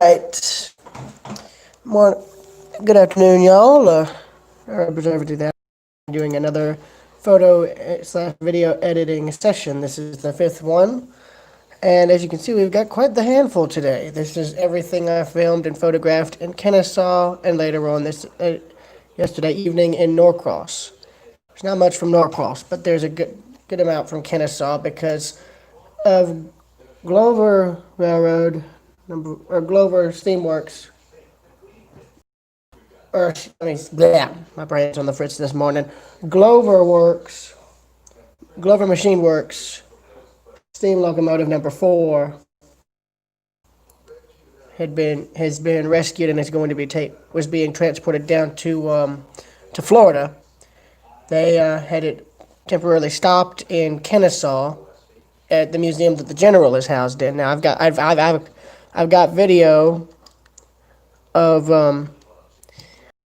Right. Good afternoon, y'all. Observer do that. Doing another photo slash video editing session. This is the fifth one. And as you can see, we've got quite the handful today. This is everything I filmed and photographed in Kennesaw and later on this yesterday evening in Norcross. There's not much from Norcross, but there's a good amount from Kennesaw because of Glover Railroad, or Glover Steamworks, or I mean, yeah, my brain's on the fritz this morning. Glover Works, Glover Machine Works, steam locomotive number 4 has been rescued and is going to be was being transported down to Florida. They had it temporarily stopped in Kennesaw at the museum that the general is housed in. Now I've got video of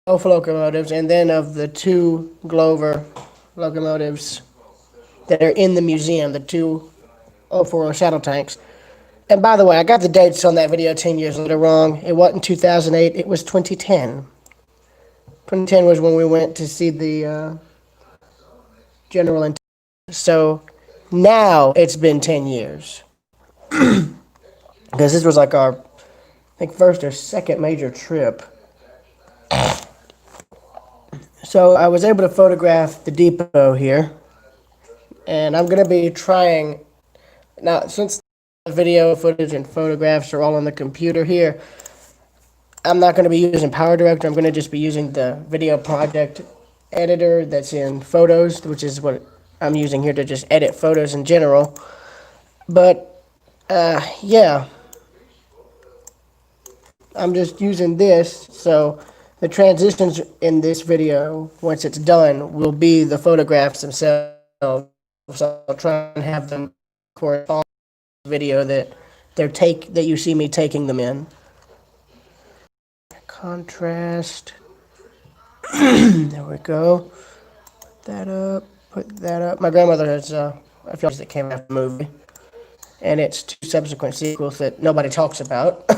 both locomotives and then of the two Glover locomotives that are in the museum, the two 040 shuttle tanks. And by the way, I got the dates on that video 10 years later wrong. It wasn't 2008, it was 2010. 2010 was when we went to see the general in. So now it's been 10 years. Because this was like our, I think, first or second major trip. So I was able to photograph the depot here. And I'm going to be trying, now since the video footage and photographs are all on the computer here, I'm not going to be using PowerDirector. I'm going to just be using the video project editor that's in Photos, which is what I'm using here to just edit photos in general. But yeah, I'm just using this, so the transitions in this video, once it's done, will be the photographs themselves. So I'll try and have them correspond to the video that that you see me taking them in. Contrast. There we go. Put that up. Put that up. My grandmother has a film that came after the movie, and it's 2 subsequent sequels that nobody talks about.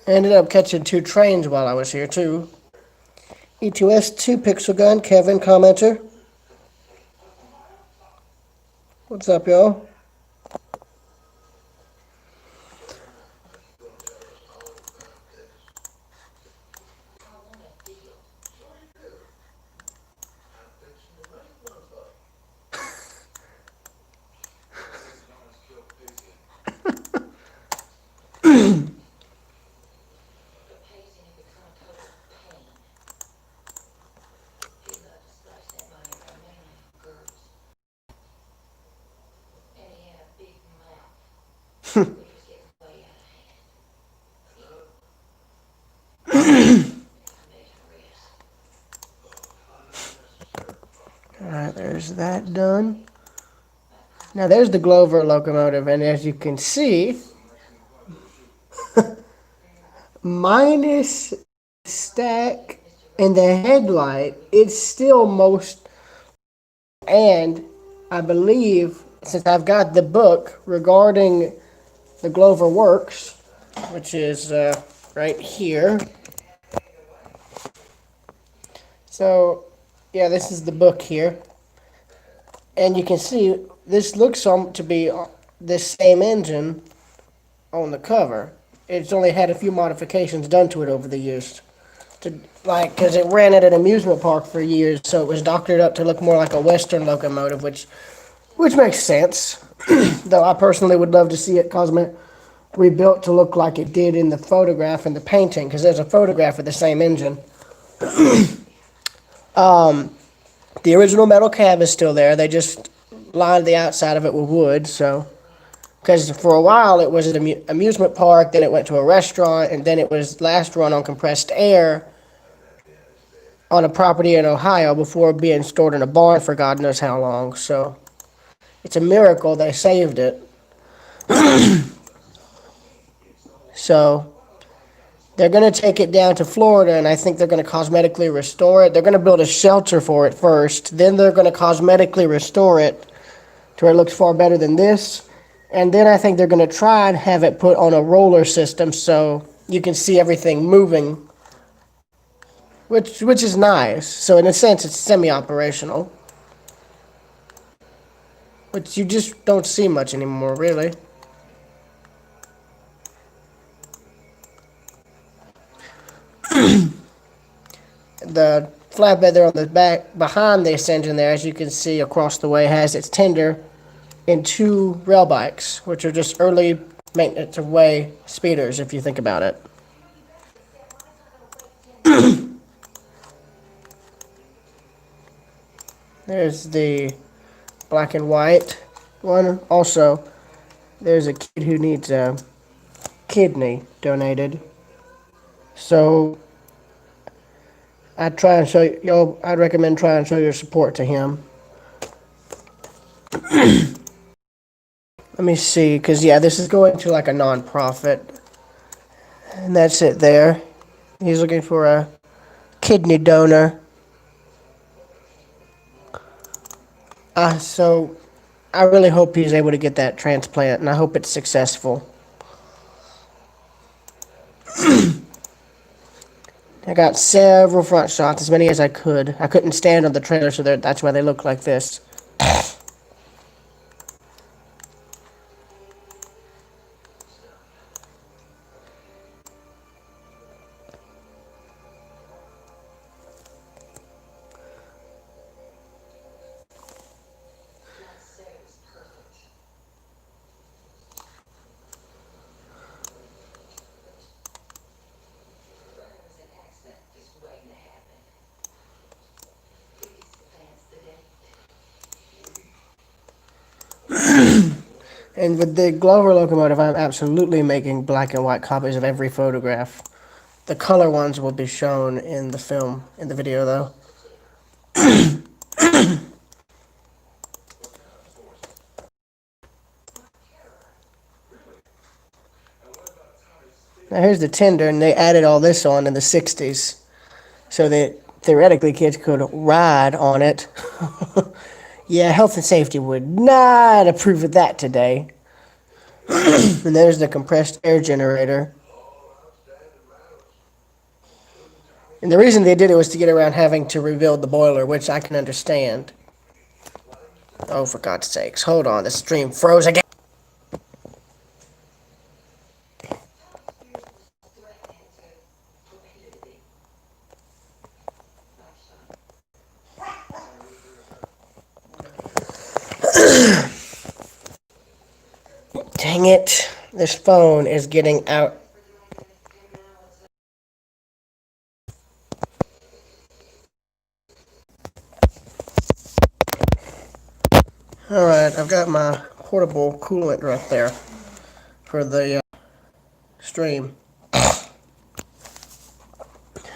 Ended up catching 2 trains while I was here too. E2S 2 Pixel Gun, Kevin, commenter. What's up, y'all? Alright, there's that done. Now there's the Glover locomotive, and as you can see, minus stack and the headlight, it's still most, and I believe, since I've got the book regarding the Glover Works, which is right here. So, yeah, this is the book here. And you can see this looks to be the same engine on the cover. It's only had a few modifications done to it over the years. Because it ran at an amusement park for years, so it was doctored up to look more like a Western locomotive, which makes sense. Though I personally would love to see it rebuilt to look like it did in the photograph and the painting, because there's a photograph of the same engine. The original metal cab is still there. They just lined the outside of it with wood, so... Because for a while it was an amusement park, then it went to a restaurant, and then it was last run on compressed air on a property in Ohio before being stored in a barn for God knows how long. So it's a miracle they saved it. So they're going to take it down to Florida, and I think they're going to cosmetically restore it. They're going to build a shelter for it first, then they're going to cosmetically restore it to where it looks far better than this. And then I think they're going to try and have it put on a roller system so you can see everything moving, which is nice. So in a sense, it's semi-operational, which you just don't see much anymore, really. The flatbed there on the back behind this engine there, as you can see across the way, has its tender in 2 rail bikes, which are just early maintenance of way speeders, if you think about it. There's the black and white one. Also, there's a kid who needs a kidney donated. So I'd recommend trying and show your support to him. Let me see, because yeah, this is going to like a non-profit. And that's it there. He's looking for a kidney donor. So I really hope he's able to get that transplant, and I hope it's successful. I got several front shots, as many as I could. I couldn't stand on the trailer, so that's why they look like this. And with the Glover locomotive, I'm absolutely making black and white copies of every photograph. The color ones will be shown in the film, in the video though. Now here's the tender, and they added all this on in the 60s. So that theoretically kids could ride on it. Yeah, health and safety would not approve of that today. And there's the compressed air generator. And the reason they did it was to get around having to rebuild the boiler, which I can understand. Oh, for God's sakes. Hold on, the stream froze again. Dang it. This phone is getting out. Alright, I've got my portable coolant right there for the stream.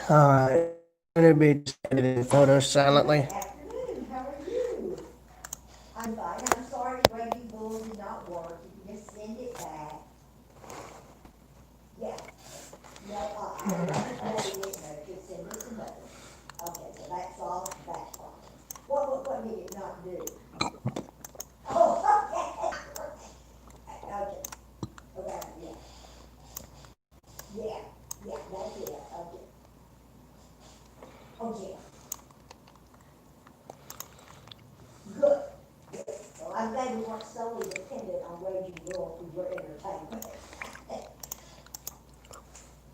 Alright, I'm going to be editing photos silently. Afternoon, how are you? I'm fine, I'm sorry Reggie Bull did not work, you can just send it back. Yeah. No, I just wanted it, no, just send us another. Okay, so that's all, that's fine. What did it not do? Oh, okay. Okay, okay, yeah. Yeah, that's it, okay. Oh, yeah. Good. Well, I'm glad we weren't solely dependent on Raging Bull for your entertainment.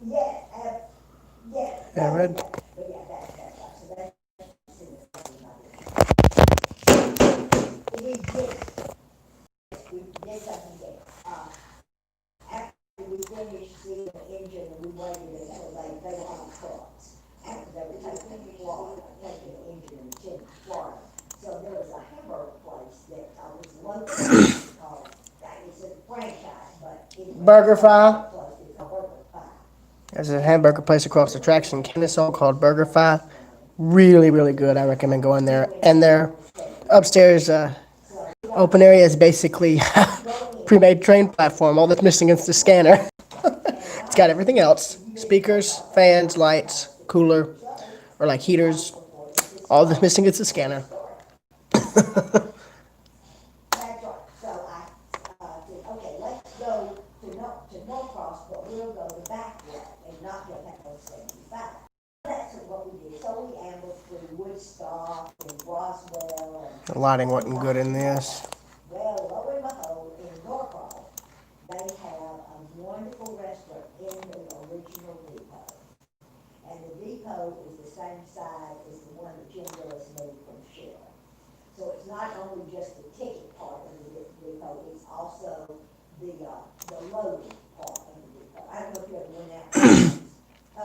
Yes, yes. Yeah, Red. But yeah, that's right. So that's. It is this. We did something there. After we finished seeing the engine and we waited until they were on trucks. After they were taking the Florida, taking the engine and taking Florida. So there was a hamburger place that I was located called, it's a franchise, but. BurgerFi. It's a BurgerFi. There's a hamburger place across the tracks in Kennesaw called BurgerFi. Really, really good. I recommend going there. And their upstairs open area is basically pre-made train platform. All that's missing is the scanner. It's got everything else. Speakers, fans, lights, cooler, or like heaters. All that's missing is the scanner. That's right, The lighting wasn't good in this. Well, lo and behold, in Norfolk, they have a wonderful restaurant in the original depot. And the depot is the same size as the one that Jim Willis moved from Shell. So it's not only just the ticket part of the depot, it's also the loading part of the depot. I don't know if you ever went out.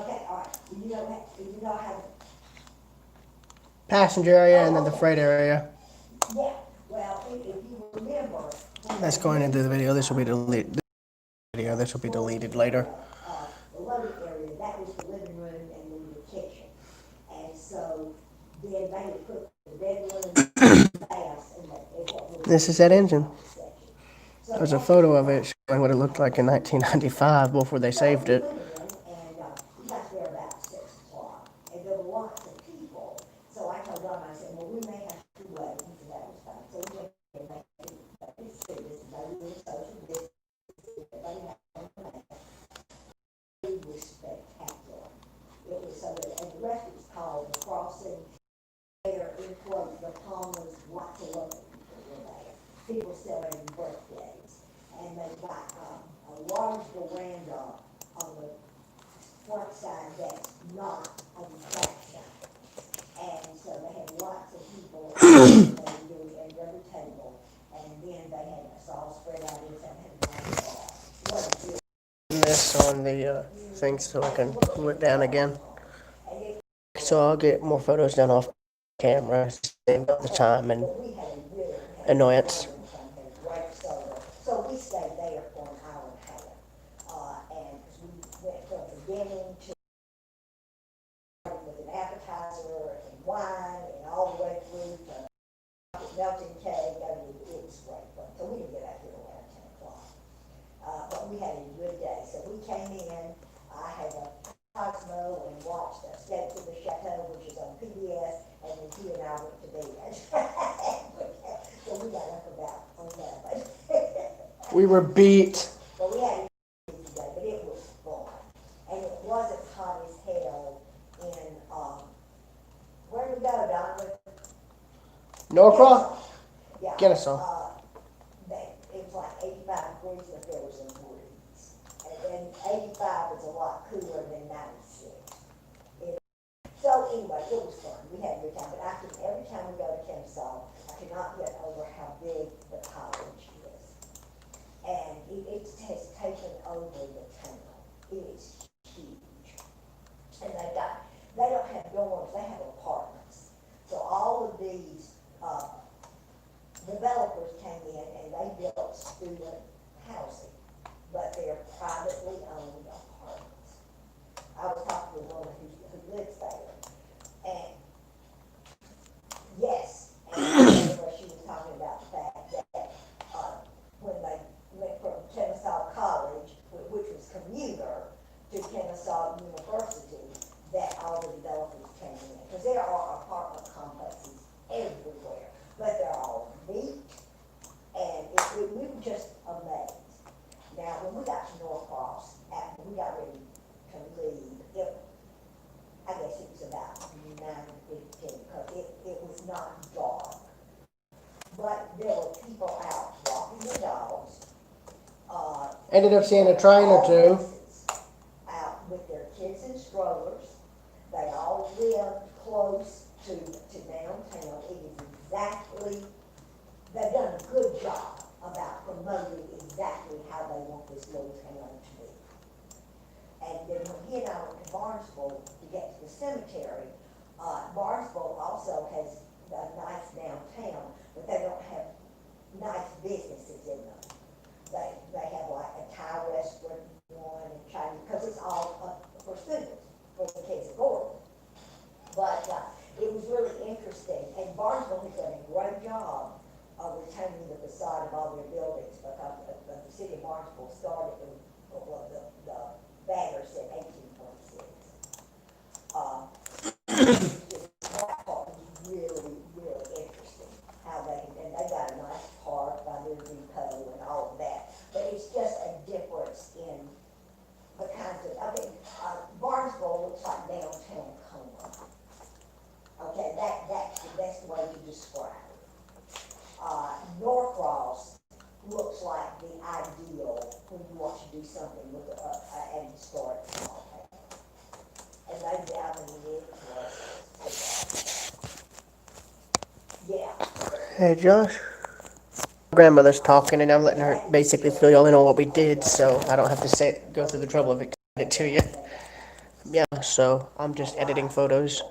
Okay, all right. Do you know how, Passenger area and then the freight area. yeah, well, if you remember. That's going into the video. This will be deleted. This will be deleted later. The loading area, that was the living room and then the kitchen. And so then they would put the bedroom, baths, and what was This is that engine. section. There's a photo of it showing what it looked like in 1995 before they saved it. And we got there about 6 o'clock, and there were lots of people. So I told Don, I said, well, we may have to wait. He said, that was fine. So we went and they did this, and they were social distancing, they had it was spectacular. It was so good, and the rest was called The Crossing. There, in quote, the Palmers, lots of other people were there. People celebrating birthdays, and they got a large veranda on the front side that's not on the back side. And so they had lots of people, they were doing every table, and then they had us all spread out inside, had a nice bar. What a good. This on the thing so I can cool it down again. So I'll get more photos done off camera, save up the time and annoyance. So we stayed there for an hour and a half, and we went from beginning to with an appetizer and wine and all the way through to melting cake. I mean, it was great fun. So we didn't get out here around 10 o'clock, but we had a good day. So we came in. I had a Cosmo and watched Escape to the Chateau, which is on PBS, and then he and I went to bed. So we got up about 11. We were beat. But we had a good day, but it was fun. And it wasn't hot as hell in, where did we go, Donovan? Norcross? Yeah. Kennesaw. It was like 85 degrees, but there was a breeze. And 85 is a lot cooler than 96. So anyway, it was fun. We had a good time. But every time we go to Kennesaw, I cannot get over how big the college is. And it has taken over the town. It is huge. And they don't have dorms, they have apartments. So all of these developers came in and they built student housing, but they're privately owned apartments. I was talking to a woman who lives there, and yes, and she was talking about the fact that when they went from Kennesaw College, which was commuter, to Kennesaw University, that all the developers came in, because there are apartment complexes everywhere, but they're all neat, and we were just amazed. Now, when we got to Norcross, after we got ready to leave, I guess it was about 9:15, because it was not dark. But there were people out walking their dogs. Ended up seeing a train or two. Out with their kids in strollers. They all lived close to downtown. It is exactly, they've done a good job about promoting exactly how they want this little town to be. And then when he and I went to Barnesville to get to the cemetery, Barnesville also has a nice downtown, but they don't have nice businesses in them. They have like a Thai restaurant, one, and Chinese, because it's all for students, for the kids at Gordon. But it was really interesting, and Barnesville has done a great job of retaining the facade of all their buildings, because the city of Barnesville started the banner said 1826. That part was really, really interesting, how they got a nice park by their depot and all of that, but it's just a difference in the kinds of, Barnesville looks like downtown Como. Okay, that's the best way to describe it. Hey, Josh. Grandmother's talking, and I'm letting her basically fill y'all in on what we did, so I don't have to go through the trouble of explaining it to you. Yeah, so I'm just editing photos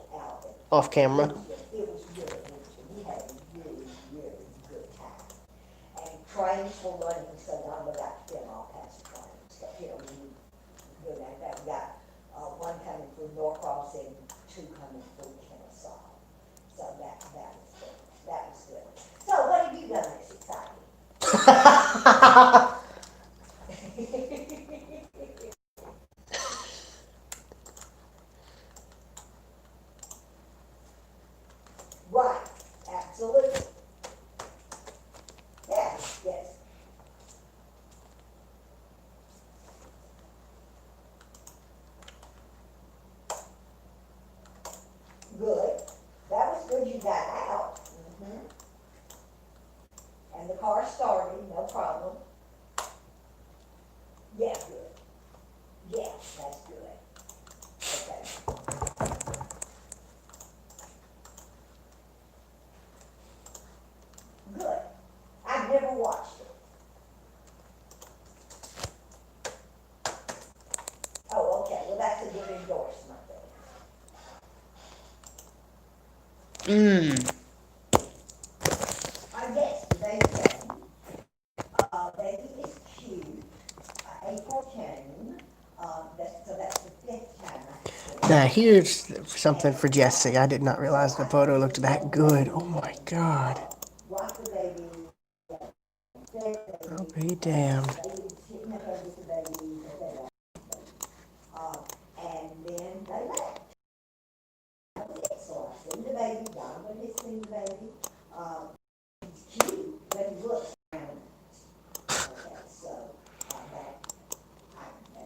off camera. It was really interesting. We had a really, really good time. And trains were running, so I'm about to film all kinds of trains. So, you know, we do that. We got one coming through Norcross and two coming through Kennesaw. So that was good. That was good. So what have you done that's exciting? Right, absolutely. Yes, yes. Good. That was good you got out. And the car started, no problem. Yeah, good. Yeah, that's good. Okay. Good. I've never watched it. Oh, okay. Well, that's a good endorsement then. Yes, the baby came. Baby is cute. April came. So that's the fifth time I have seen Now, it. here's something for Jesse. I did not realize the photo looked that good. Oh my god. Rock the baby, fed the I'll baby. be damned. Baby was sitting up there with the baby, and then they left. So I seen the baby, Donovan has seen the baby. He's cute, but he looks around. Okay, so that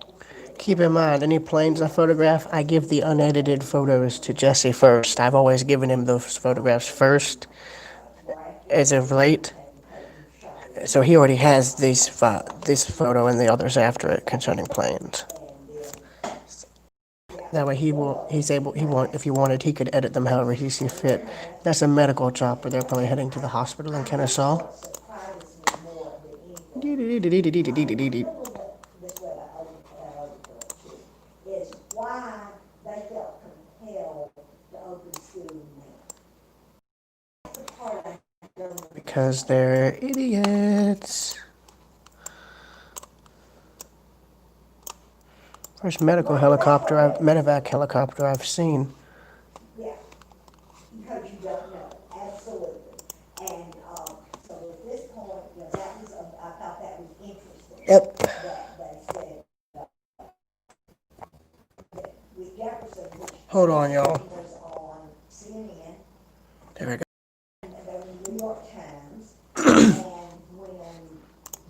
was good. Keep in mind, any planes I photograph, I give the unedited photos to Jesse first. I've always given him those photographs first, as of late. So he already has this photo and the others after it concerning planes. That way he want, if he wanted, he could edit them however he sees fit. That's a medical chopper. They're probably heading to the hospital in Kennesaw. This way is why they felt compelled to open school now. That's the part I don't. Because they're idiots. First medevac helicopter I've seen. Yeah, because you don't know, absolutely. And, so at this point, you know, that was, I thought that was interesting. Yep. That they said, that with Jefferson, which. Hold on, y'all. Was on CNN, There we go. and they were in New York Times, and when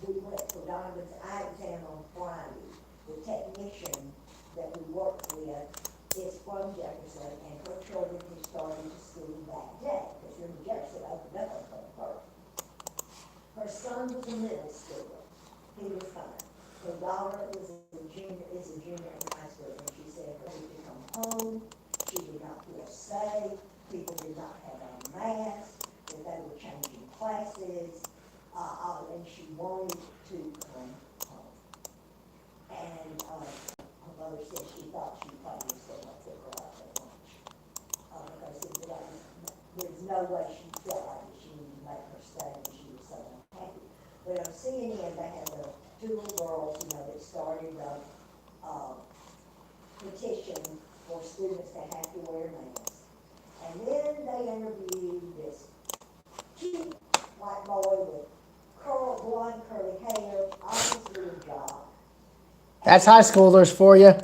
we went for Donovan's eye exam on Friday, the technician that we worked with is from Jefferson, and her children were starting to school that day, because remember Jefferson opened up on the first. Her son was a middle schooler, he was fine. Her daughter is a junior in high school, and she said when she come home, she did not feel safe, people did not have on masks, that they were changing classes, and she wanted to come home. And, her mother said she thought she probably was going to pick her up at lunch. Because there's no way she felt like she needed to make her stay, and she was so unhappy. But on CNN, they had the two little girls, you know, that started a petition for students to have to wear masks. And then they interviewed this cute white boy with blonde curly hair, obviously a job. That's high schoolers for you.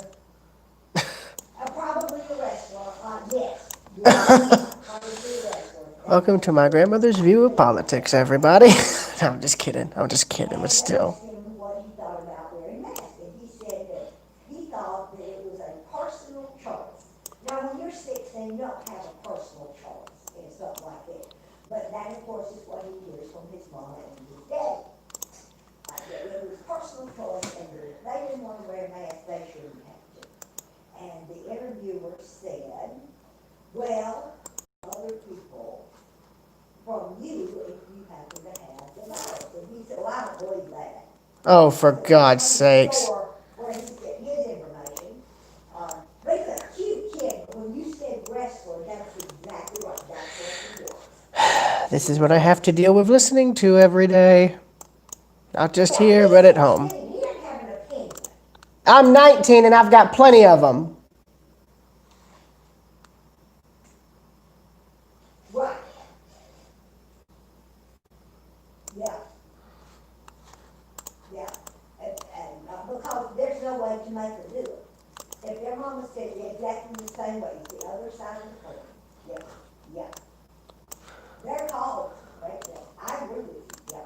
Probably the wrestler, yes. Probably the wrestler. Welcome to my grandmother's view of politics, everybody. No, I'm just kidding. But still. I asked him what he thought about wearing masks, and he said that he thought that it was a personal choice. Now, when you're 16, you don't have a personal choice and stuff like that. But that, of course, is what he hears from his mom and his daddy. It was personal choice, and if they didn't want to wear masks, they shouldn't have to. And the interviewer said, well, other people from you, not believe that. Oh, for God's sakes. Where he's getting his information. He's a cute kid, but when you said wrestler, that's exactly right, that's what he was. This is what I have to deal with listening to every day. Not just here, but at home. He didn't have an opinion. I'm 19 and I've got plenty of them. Right. Yeah. Yeah. Because there's no way to make her do it. If their mama said it exactly the same way, it's the other side of the coin. Yeah, yeah. They're called, right there. I agree with you, yeah.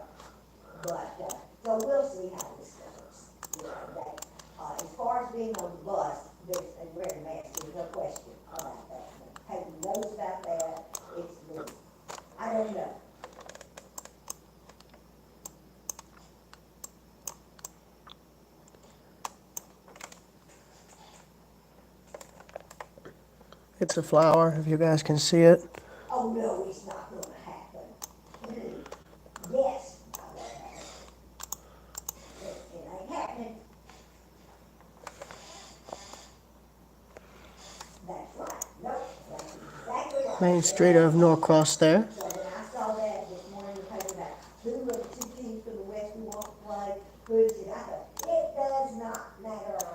But, so we'll see how this goes. You know, that, as far as being on the bus, and wearing a mask, there's no question about that. Peggy knows about that, I don't know. It's a flower, if you guys can see it. Oh, no, it's not gonna happen. Yes, not gonna happen. It ain't happening. That's right, nope, that's exactly right. Main street of Norcross there. So when I saw that this morning in the paper about who were the two teams for the West who want to play, who's it, I thought, it does not matter.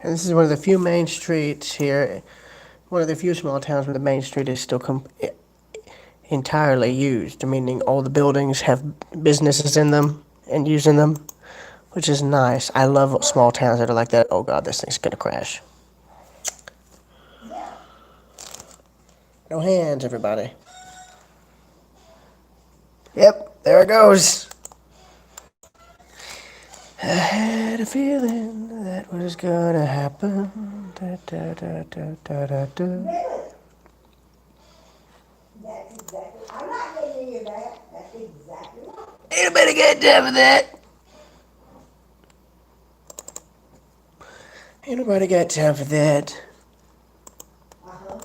And this is one of the few main streets here, one of the few small towns where the main street is still entirely used, meaning all the buildings have businesses in them and using them, which is nice. I love small towns that are like that. Oh God, this thing's gonna crash. Yeah, No hands, everybody. Yep, there it goes. I had a feeling that was gonna happen. Da, da, da, da, da, da, da. really. That's exactly, I'm not getting any of that, that's exactly right. Anybody got time for that? Ain't nobody got time for that. Uh-huh.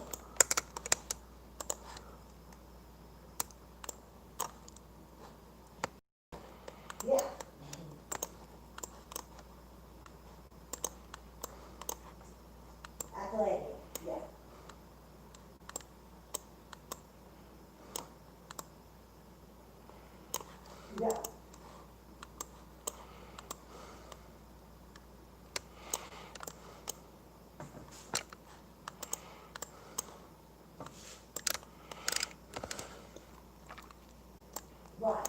Yeah. Athletic, yeah. Yeah. Right.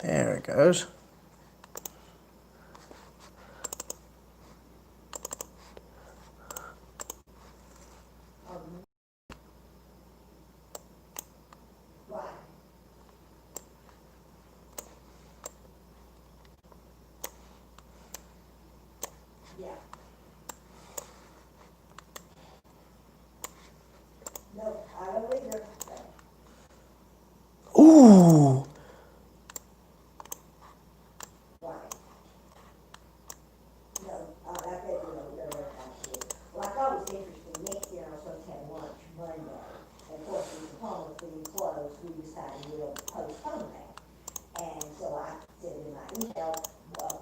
There it goes. Right. Yeah. No, I don't either. Ooh. Right. No, I bet you know, they're actually, well, I thought it was interesting, next year I was supposed to have lunch Monday, and of course, with the Palmer being closed, we decided we'll postpone that. And so I said in my email,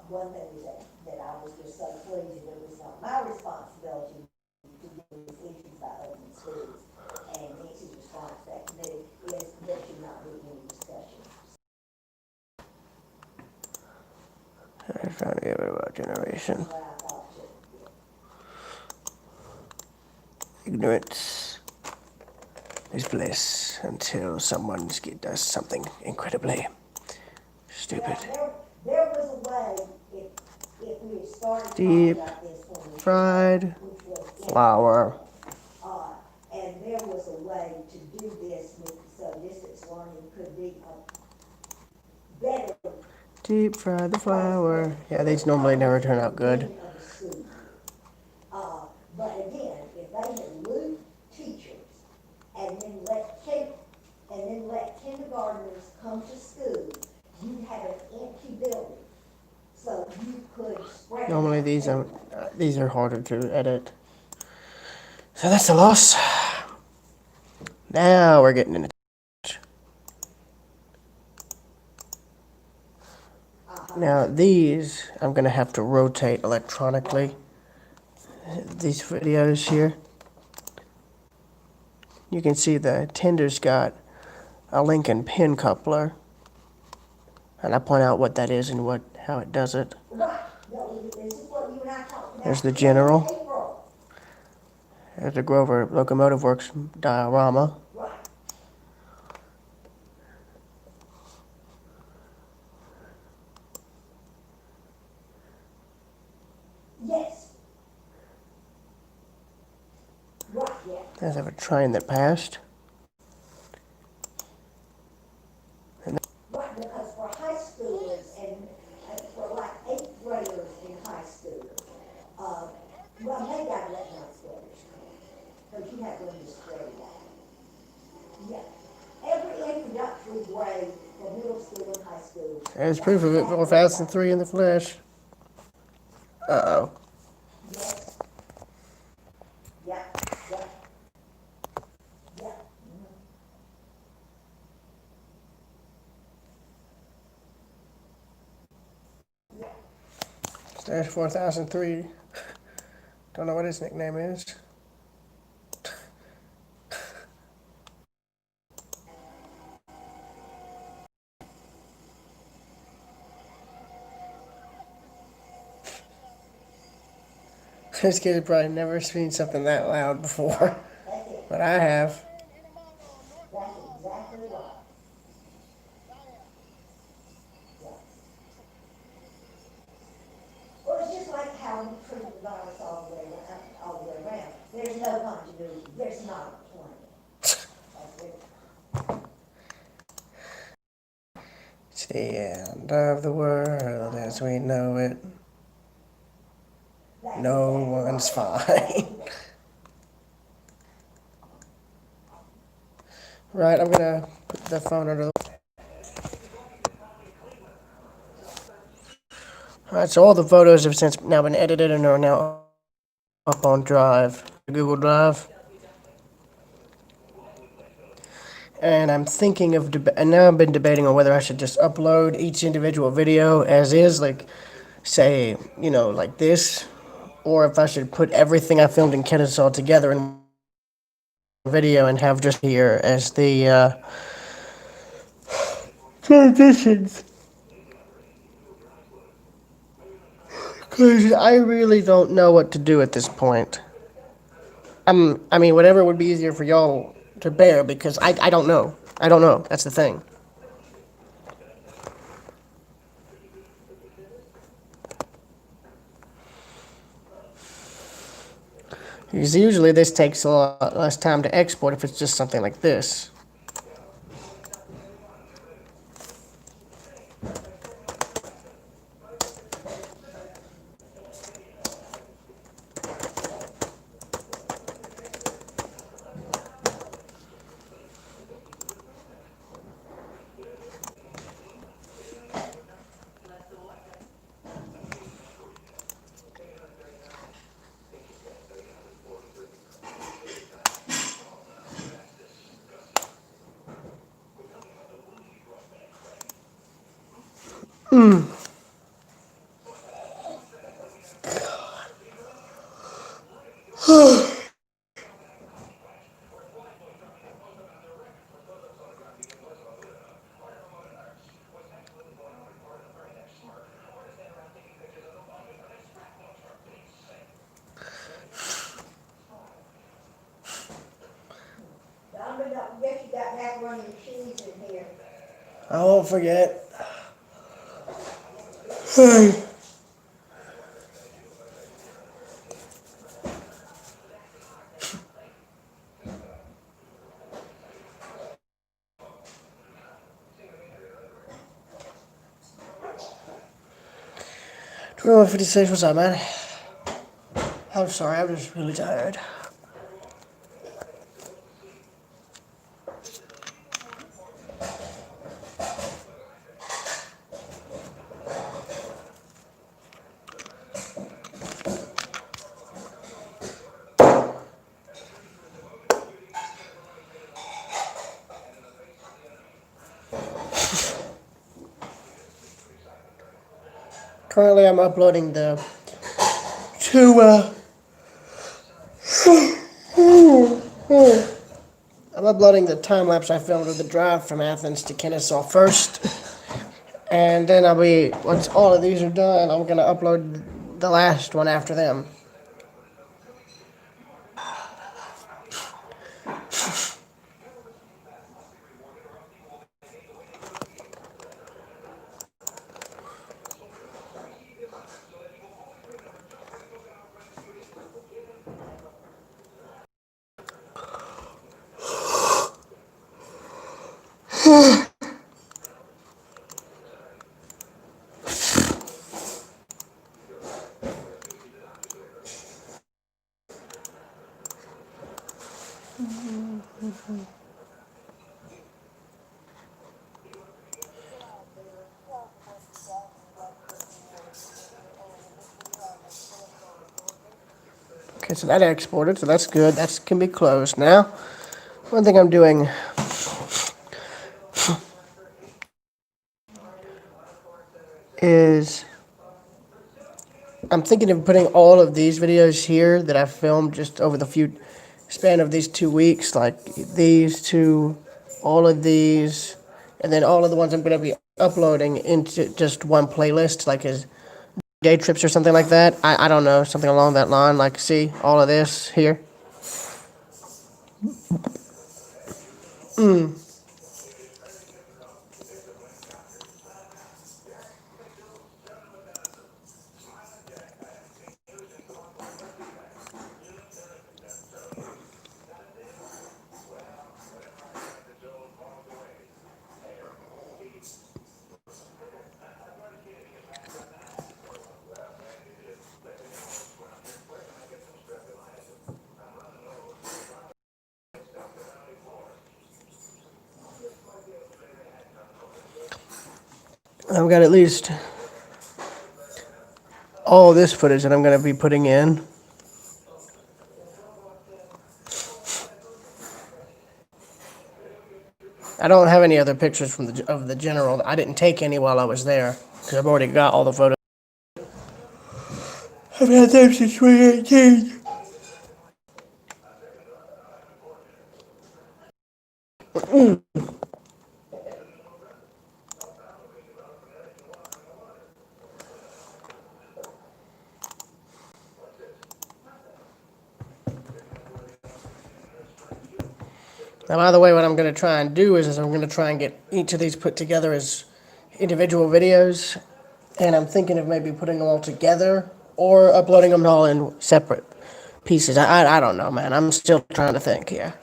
one thing is that I was just so pleased that it was not my responsibility to do these issues by open schools. And Nancy's response back to me is there should not be any discussion. I'm trying to get rid of our generation. What I thought too. Ignorance is bliss until someone does something incredibly stupid. Yeah, there was a way, if we had started Deep talking about this when we fried which was flour. and there was a way to do this with, so distance learning could be a better. Deep fry the flour. Yeah, these normally never turn out good. Of the school. But again, if they had moved teachers and then let kindergartners come to school, you'd have an empty building. So you could spread. Normally these are harder to edit. So that's a loss. Now we're getting into. Now these, I'm gonna have to rotate electronically. These videos here. You can see the tender's got a Lincoln pin coupler. And I point out what that is and how it does it. Right, no, this is what you and I talked about. There's the general. April. There's the Grover Locomotive Works diorama. Right, yes. Right, yeah. There's a train that passed. Right, because for high schoolers and for like eighth graders in high school, well, maybe I'd let ninth graders come, because you have to understand that. Yeah, every introductory grade for middle school and high school. There's proof of it, 4003 in the flesh. Uh-oh. Yes. Yeah, yeah. Yeah. There's 4003. Don't know what his nickname is. This kid has probably never seen something that loud before, That's it. but I have. That's exactly right. Yeah. Well, it's just like how we treat the virus all the way around. There's no continuity. There's not a plan. That's it. It's the end of the world as we know it. That's No exactly one's right. fine. Right, I'm gonna put the phone under the. Alright, so all the photos have since now been edited and are now up on Drive, Google Drive. And I'm thinking of, and now I've been debating on whether I should just upload each individual video as is, like, say, like this, or if I should put everything I filmed in Kennesaw together in video and have just here as the transitions. Because I really don't know what to do at this point. I mean, whatever would be easier for y'all to bear, because I don't know. I don't know. That's the thing. Because usually this takes a lot less time to export if it's just something like this. I'm gonna bet you got macaroni and cheese in here. I won't forget. Room 56, what's up, man? I'm sorry, I'm just really tired. Currently, I'm uploading the two. I'm uploading the time lapse I filmed of the drive from Athens to Kennesaw first, and then once all of these are done, I'm gonna upload the last one after them. Okay, so that exported, so that's good. That can be closed now. One thing I'm doing is I'm thinking of putting all of these videos here that I filmed just over the span of these 2 weeks, like these two, all of these, and then all of the ones I'm going to be uploading into just one playlist, like as day trips or something like that. I don't know, something along that line. Like, see all of this here. I've got at least all this footage that I'm going to be putting in. I don't have any other pictures of the general. I didn't take any while I was there because I've already got all the photos. I've had them since 2018. Now, by the way, what I'm going to try and do is I'm going to try and get each of these put together as individual videos, and I'm thinking of maybe putting them all together or uploading them all in separate pieces. I don't know, man. I'm still trying to think here.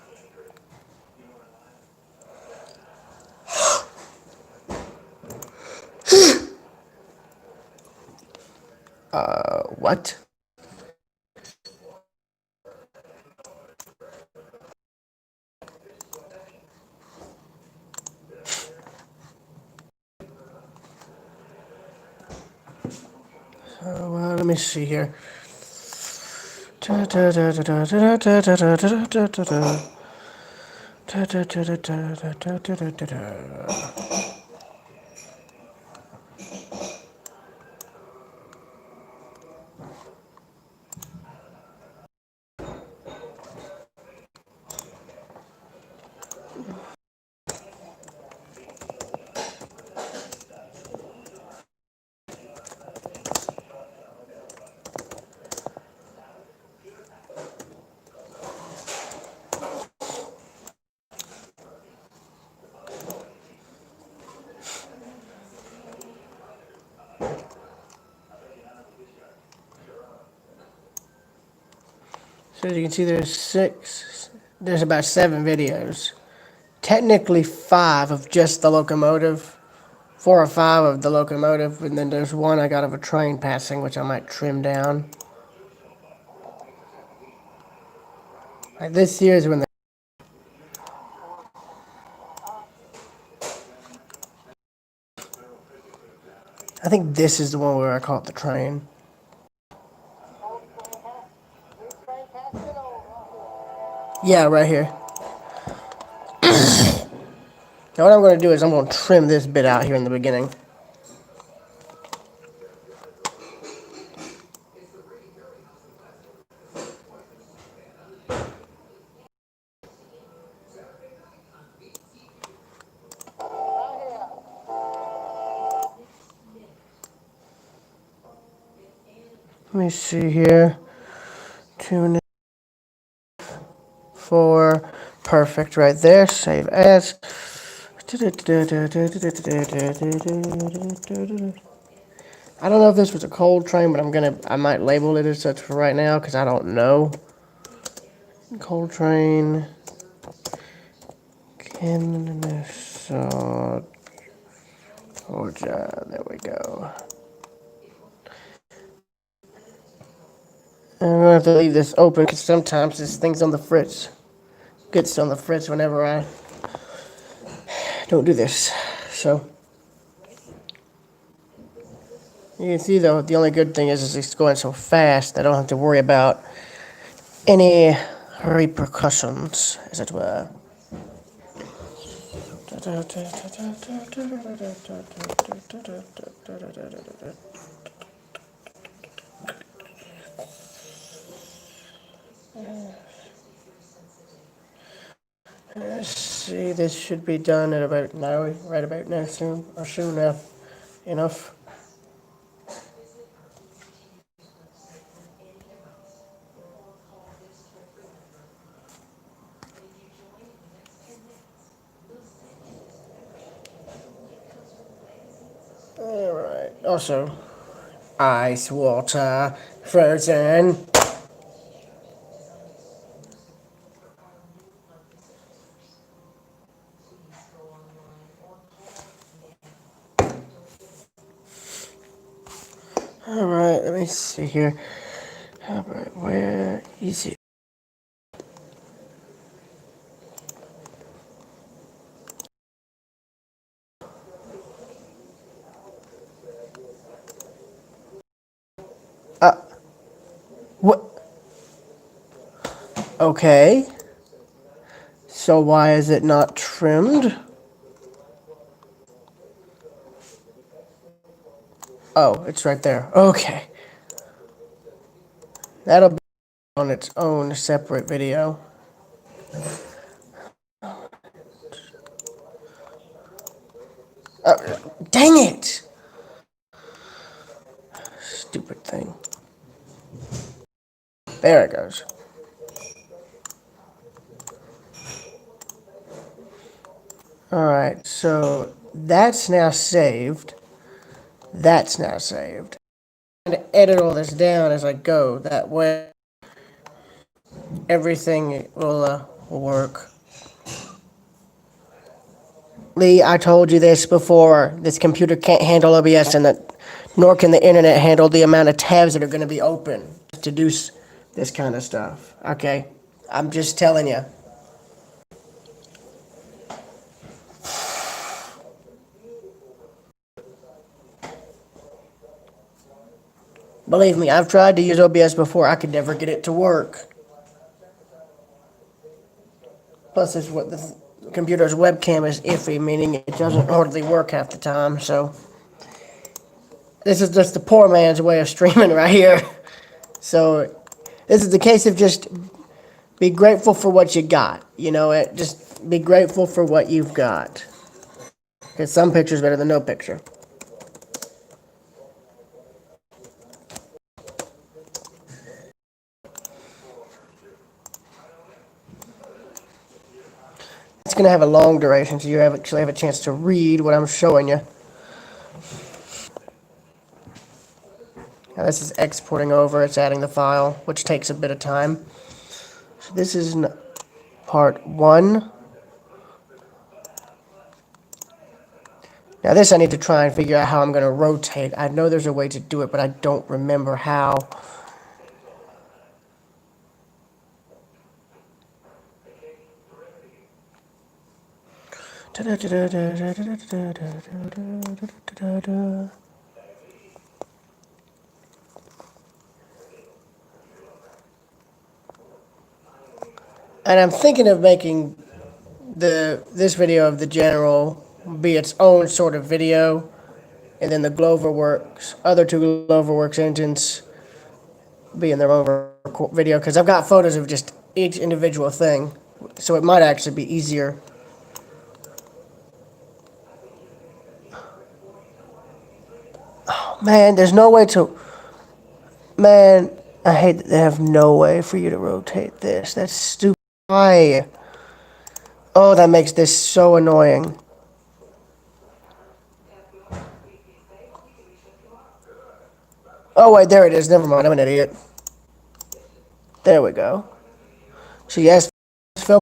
What? Let me see here. So as you can see, there's about 7 videos. Technically 5 of just the locomotive, 4 or 5 of the locomotive, and then there's one I got of a train passing, which I might trim down. Like this here is when I think this is the one where I caught the train. Yeah, right here. Now what I'm going to do is I'm going to trim this bit out here in the beginning. Let me see here. 2.4. Perfect right there. Save as. I don't know if this was a cold train, but I might label it as such for right now because I don't know. Cold train. Kennesaw, Georgia. There we go. I'm gonna have to leave this open because sometimes this thing's on the fritz. Gets on the fritz whenever I don't do this. So you can see though, the only good thing is it's going so fast that I don't have to worry about any repercussions, as it were. Let's see, this should be done at about now, right about now, soon, or soon enough. Alright, also, ice, water, frozen. Alright, let me see here. Alright, where is it? What? Okay. So why is it not trimmed? Oh, it's right there. Okay. That'll be on its own separate video. Dang it! Stupid thing. There it goes. Alright, so that's now saved. That's now saved. I'm going to edit all this down as I go. That way everything will work. Lee, I told you this before. This computer can't handle OBS, and nor can the internet handle the amount of tabs that are going to be open to do this kind of stuff. Okay? I'm just telling you. Believe me, I've tried to use OBS before. I could never get it to work. Plus, it's what the computer's webcam is iffy, meaning it doesn't hardly work half the time. So, this is just the poor man's way of streaming right here. So, this is the case of just be grateful for what you got. You know, just be grateful for what you've got. Because some picture's better than no picture. It's going to have a long duration, so you actually have a chance to read what I'm showing you. Now this is exporting over, it's adding the file, which takes a bit of time. So this is part 1. Now this I need to try and figure out how I'm going to rotate. I know there's a way to do it, but I don't remember how. And I'm thinking of making this video of the general be its own sort of video, and then the Gloverworks, other two Gloverworks engines be in their own video, because I've got photos of just each individual thing, so it might actually be easier. Oh, man, there's no way to Man, I hate that they have no way for you to rotate this. That's stupid. Why? Oh, that makes this so annoying. Oh, wait, there it is. Never mind. I'm an idiot. There we go. So, yes, Phil,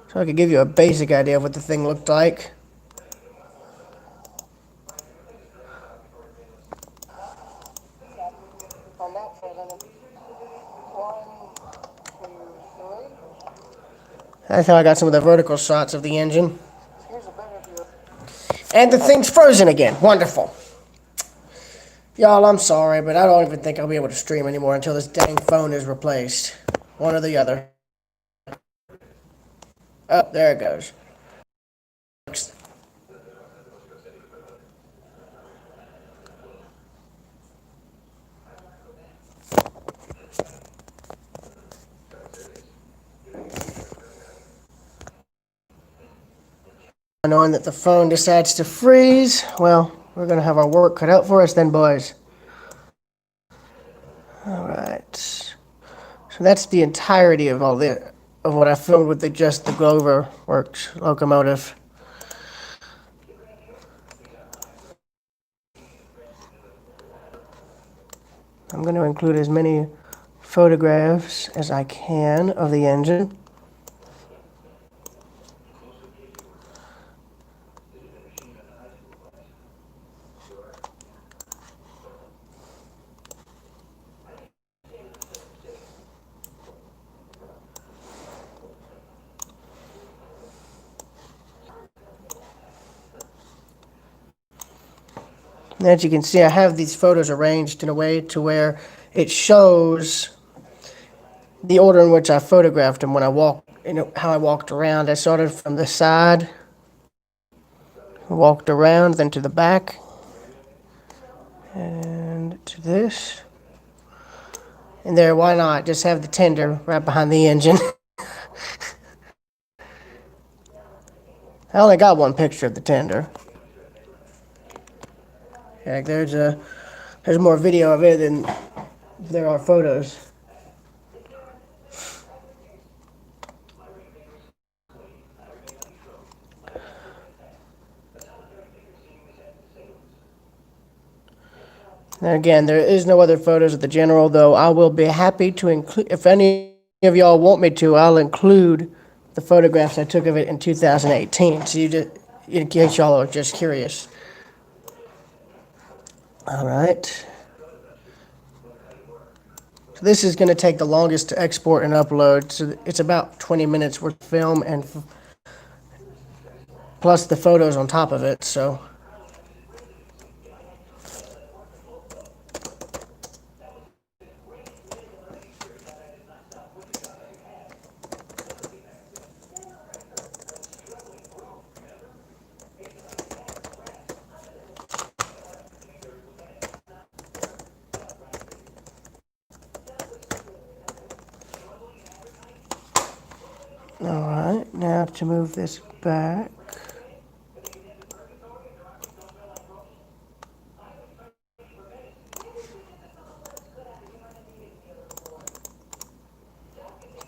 so I could give you a basic idea of what the thing looked like. That's how I got some of the vertical shots of the engine. And the thing's frozen again. Wonderful. Y'all, I'm sorry, but I don't even think I'll be able to stream anymore until this dang phone is replaced. One or the other. Oh, there it goes. Knowing that the phone decides to freeze, well, we're going to have our work cut out for us then, boys. Alright. So that's the entirety of all this, of what I filmed with just the Glover Works locomotive. I'm going to include as many photographs as I can of the engine. And as you can see, I have these photos arranged in a way to where it shows the order in which I photographed them when I walked, how I walked around. I started from the side, walked around, then to the back, and to this. And there, why not? Just have the tender right behind the engine. I only got one picture of the tender. Heck, there's more video of it than there are photos. And again, there is no other photos of the General, though I will be happy to include, if any of y'all want me to, I'll include the photographs I took of it in 2018, so in case y'all are just curious. All right. So this is going to take the longest to export and upload, so it's about 20 minutes worth of film and plus the photos on top of it, so. Alright, now to move this back.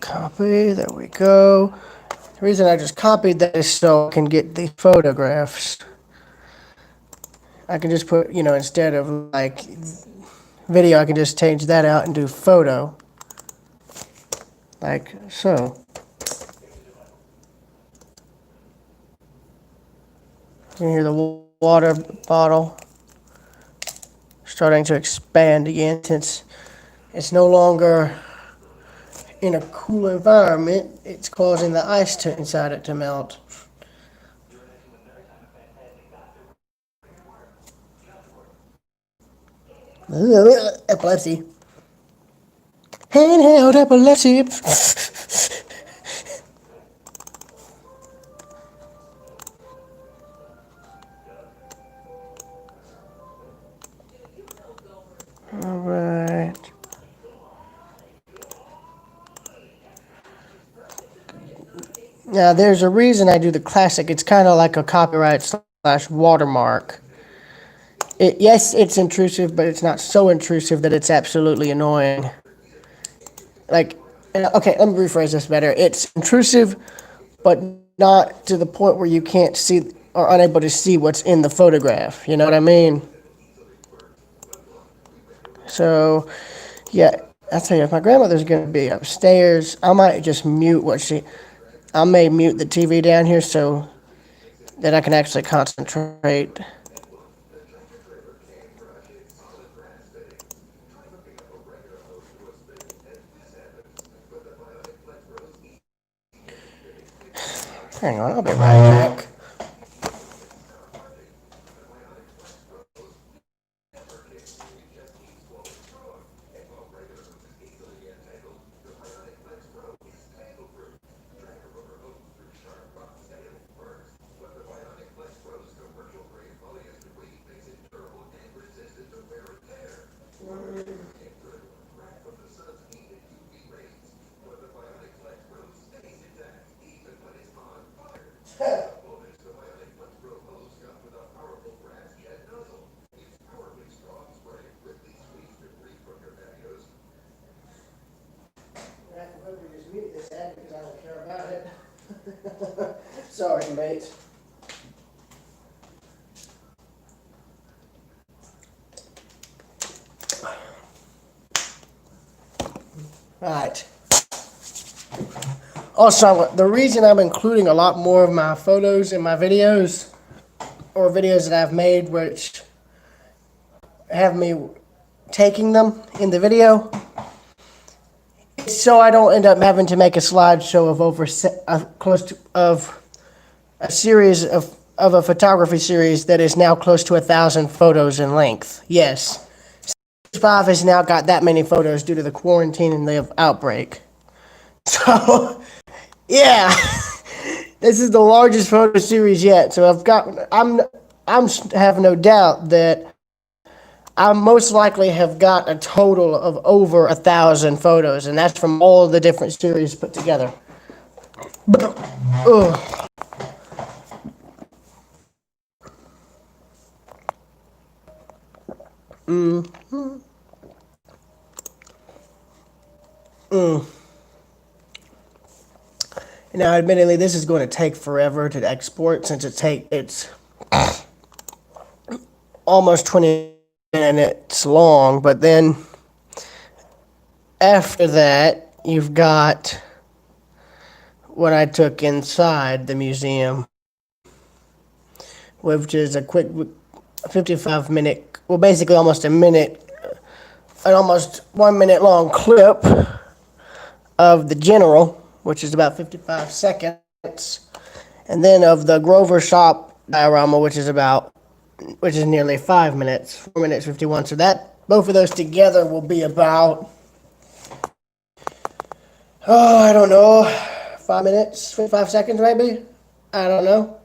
Copy, there we go. The reason I just copied that is so I can get the photographs. I can just put, instead of like video, I can just change that out and do photo. Like so. You can hear the water bottle starting to expand again since it's no longer in a cool environment. It's causing the ice inside it to melt. Epilepsy. Handheld epilepsy. All right. Now, there's a reason I do the classic. It's kind of like a copyright / watermark. Yes, it's intrusive, but it's not so intrusive that it's absolutely annoying. Like, okay, let me rephrase this better. It's intrusive, but not to the point where you can't see or unable to see what's in the photograph. You know what I mean? So, yeah, I tell you, if my grandmother's gonna be upstairs, I might just mute what she. I may mute the TV down here so that I can actually concentrate. Hang on, I'll be right back. I completely just mute this ad because I don't care about it. Sorry, mate. Alright. Also, the reason I'm including a lot more of my photos in my videos, or videos that I've made which have me taking them in the video, is so I don't end up having to make a slideshow of close to of a series of a photography series that is now close to 1,000 photos in length. Yes, 5 has now got that many photos due to the quarantine and the outbreak. So, yeah, this is the largest photo series yet. So I'm have no doubt that I most likely have got a total of over 1,000 photos, and that's from all the different series put together. Ugh. Now, admittedly, this is going to take forever to export since it's almost 20 minutes long. But then after that, you've got what I took inside the museum, which is a quick 55-minute, well, basically almost a minute, an almost 1 minute long clip of the general, which is about 55 seconds, and then of the Grover Shop diorama, which is nearly 5 minutes, 4 minutes 51. So that both of those together will be about, I don't know, 5 minutes, 55 seconds maybe. I don't know,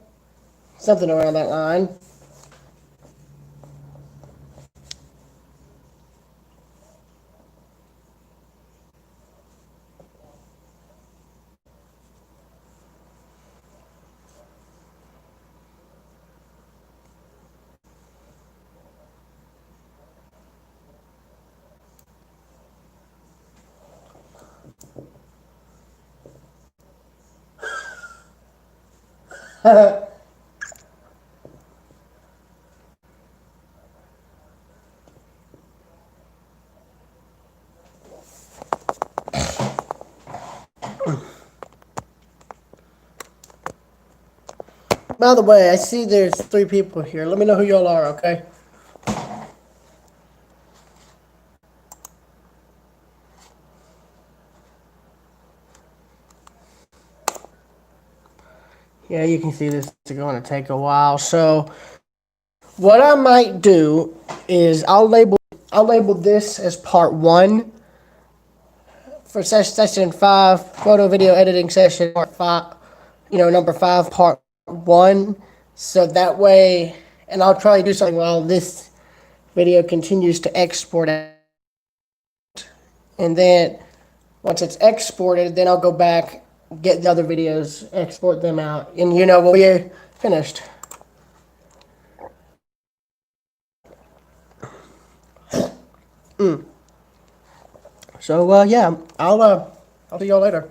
something around that line. By the way, I see there's 3 people here. Let me know who y'all are, okay? Yeah, you can see this is going to take a while. So what I might do is I'll label this as part 1 for session 5, photo video editing session part 5, number 5, part 1. So that way, and I'll try to do something while this video continues to export out. And then once it's exported, then I'll go back, get the other videos, export them out, and we'll be finished. So yeah, I'll see y'all later.